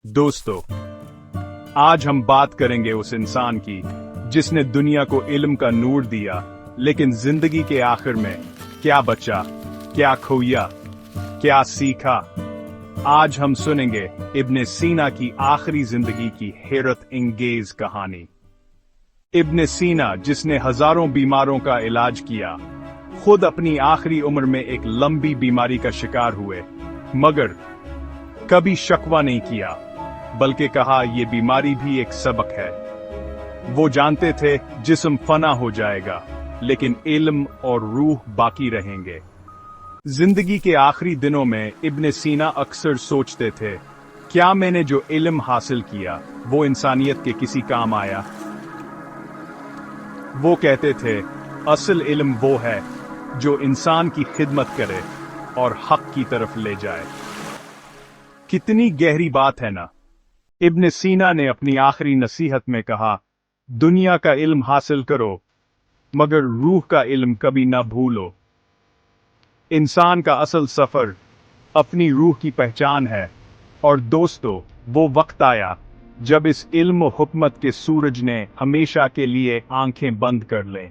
दोस्तों, आज हम बात करेंगे उस इंसान की जिसने दुनिया को इल्म का नूर दिया, लेकिन जिंदगी के आखिर में क्या बचा, क्या खोया, क्या सीखा। आज हम सुनेंगे इब्ने सीना की आखिरी जिंदगी की हैरत इंगेज कहानी। इब्ने सीना, जिसने हजारों बीमारों का इलाज किया, खुद अपनी आखिरी उम्र में एक लंबी बीमारी का शिकार हुए, मगर कभी शकवा नहीं किया, बल्कि कहा यह बीमारी भी एक सबक है। वो जानते थे जिस्म फना हो जाएगा, लेकिन इल्म और रूह बाकी रहेंगे। जिंदगी के आखिरी दिनों में इब्ने सीना अक्सर सोचते थे, क्या मैंने जो इल्म हासिल किया वो इंसानियत के किसी काम आया। वो कहते थे, असल इल्म वो है जो इंसान की खिदमत करे और हक की तरफ ले जाए। कितनी गहरी बात है ना। इब्ने सीना ने अपनी आखिरी नसीहत में कहा, दुनिया का इल्म हासिल करो, मगर रूह का इल्म कभी ना भूलो। इंसान का असल सफर अपनी रूह की पहचान है, और दोस्तों, वो वक्त आया जब इस इल्म और हुकमत के सूरज ने हमेशा के लिए आंखें बंद कर लें।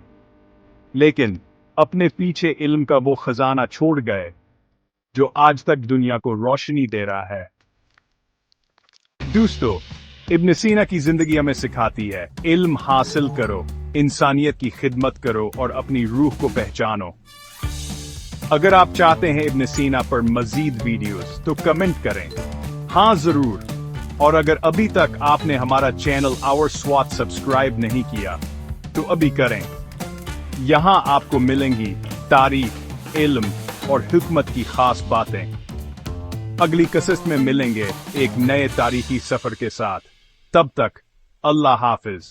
लेकिन अपने पीछे इल्म का वो खजाना छोड़ गए जो आज तक दुनिया को रोशनी दे रहा है। दोस्तों, इब्ने सीना की जिंदगी हमें सिखाती है, इल्म हासिल करो, इंसानियत की खिदमत करो और अपनी रूह को पहचानो। अगर आप चाहते हैं इब्ने सीना पर मजीद वीडियोस, तो कमेंट करें, हाँ जरूर। और अगर अभी तक आपने हमारा चैनल आवर स्वात सब्सक्राइब नहीं किया, तो अभी करें। यहां आपको मिलेंगी तारीख, इल्म और हिकमत की खास बातें। अगली किस्त में मिलेंगे एक नए तारीखी सफर के साथ। तब तक अल्लाह हाफिज।